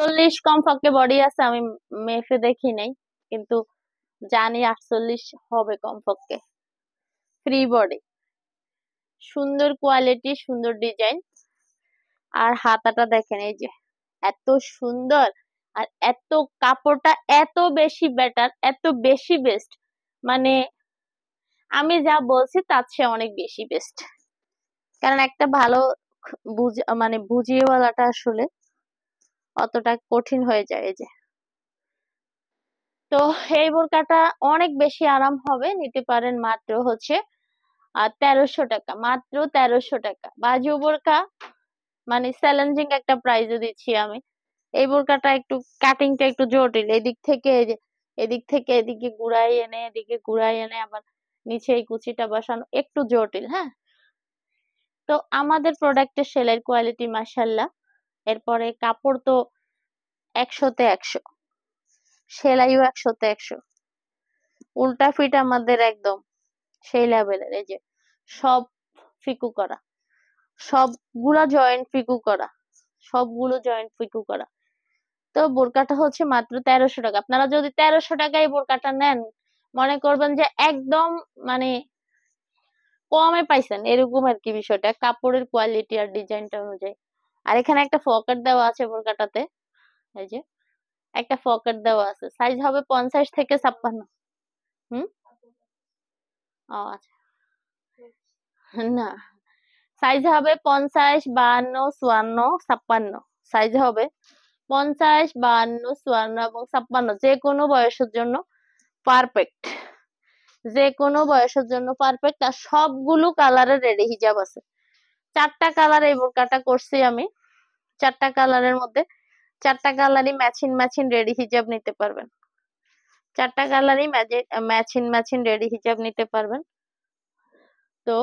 48 কমপক্ষে বডি আছে, আমি মেপে দেখি নাই, কিন্তু জানি 48 হবে কমপক্ষে। ফ্রি বডি, সুন্দর কোয়ালিটি, সুন্দর ডিজাইন। আর হাতাটা দেখেন, এই যে এত সুন্দর, আর এত কাপড়টা এত বেশি বেটার, এত বেশি বেস্ট, মানে আমি যা বলছি তার চেয়ে অনেক বেশি বেস্ট। কারণ একটা ভালো মানে বুঝিয়ে বলাটা আসলে অতটা কঠিন হয়ে যায়। এই যে, তো এই বোরকাটা অনেক বেশি আরাম হবে, নিতে পারেন মাত্র হচ্ছে 1300 টাকা, মাত্র 1300 টাকা। বাজু বোরকা মানে চ্যালেঞ্জিং একটা প্রাইজে দিচ্ছি আমি। এই বোরকাটা একটু কাটিংটা একটু জটিল, এদিক থেকে এই যে, এদিক থেকে এদিকে ঘুরাই এনে, এদিকে ঘুরাই এনে আবার নিচে এই কুচিটা বসানো একটু জটিল। হ্যাঁ, তো আমাদের প্রোডাক্টের সেলের কোয়ালিটি মাশাল্লাহ। এরপরে কাপড় তো 100-তে 100, সেলাইও 100-তে 100, উল্টা ফিট আমাদের একদম সেই লেভেলের। এই যে সব ফিকু করা, সবগুলা জয়েন্ট ফিকু করা, সবগুলো জয়েন্ট ফিকু করা। তো বোরকাটা হচ্ছে মাত্র 1300 টাকা। আপনারা যদি 1300 টাকায় বোরকাটা নেন, মনে করবেন যে একদম মানে কমে পাইছেন, এরকম আর কি বিষয়টা, কাপড়ের কোয়ালিটি আর ডিজাইনটা অনুযায়ী। আর এখানে একটা পকেট দেওয়া আছে বোরকাটাতে, এই যে একটা পকেট দেওয়া আছে, সাইজ হবে 50-56। হুম, ও আচ্ছা, না, সাইজ হবে 50, 52, 54, 56। সাইজ হবে 50, 52, 54 এবং 56, যে কোনো বয়সের জন্য পারফেক্ট, যে কোনো বয়সের জন্য পারফেক্ট। আর সবগুলো কালারের রেডি হিজাব আছে, 4টা কালার এই বোরকাটা করছি আমি। 4টা কালারের মধ্যে 4টা কালারই ম্যাচিং ম্যাচিং রেডি হিজাব নিতে পারবেন। 4টা কালারই ম্যাচিং ম্যাচিং রেডি হিজাব নিতে পারবেন। তো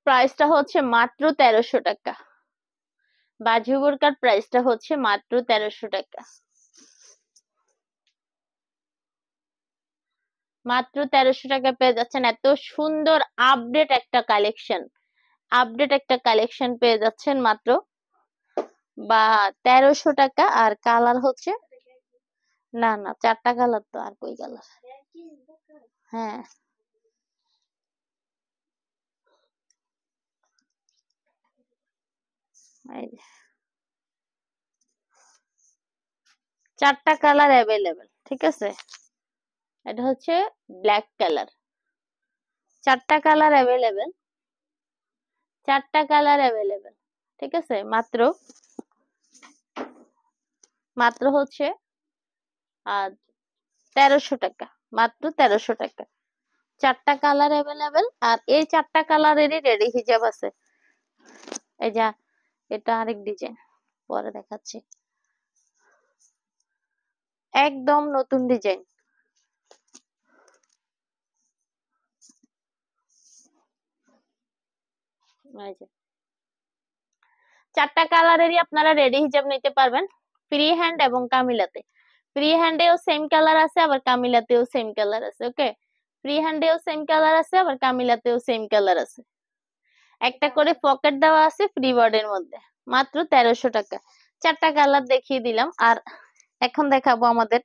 প্রাইসটা হচ্ছে মাত্র 1300 টাকা। বাজু বোরকার প্রাইসটা হচ্ছে মাত্র 1300 টাকা, মাত্র 1300 টাকা পেয়ে যাচ্ছেন এত সুন্দর আপডেট একটা কালেকশন, আপডেট একটা কালেকশন পেয়ে যাচ্ছেন মাত্র 1300 টাকা। আর কালার হচ্ছে, না না, 4টা কালার, তো আর কই কালার? হ্যাঁ, এই যে 4টা কালার অ্যাভেলেবেল, ঠিক আছে। এটা হচ্ছে ব্ল্যাক কালার, 4টা কালার অ্যাভেলেবেল, 4টা কালার অ্যাভেলেবেল, ঠিক আছে। মাত্র মাত্র হচ্ছে 1300 টাকা, মাত্র 1300 টাকা। 4টা কালার অ্যাভেলেবেল, আর এই 4টা কালারেরই রেডি হিজাব আছে। এই যা, এটা আরেক ডিজাইন, পরে দেখাচ্ছি, একদম নতুন ডিজাইন। এই যে 4টা কালারেরই আপনারা রেডি হিজাব নিতে পারবেন, ফ্রি হ্যান্ড এবং কামিলাতে। ফ্রি হ্যান্ডেও সেম কালার আছে, আবার কামিলাতেও সেম কালার আছে। ওকে, ফ্রি হ্যান্ডেও সেম কালার আছে, আবার কামিলাতেও সেম কালার আছে। একটা করে পকেট দেওয়া আছে ফ্রি বোর্ডের মধ্যে, মাত্র 1300 টাকা। 4টা কালার দেখিয়ে দিলাম, আর এখন দেখাবো আমাদের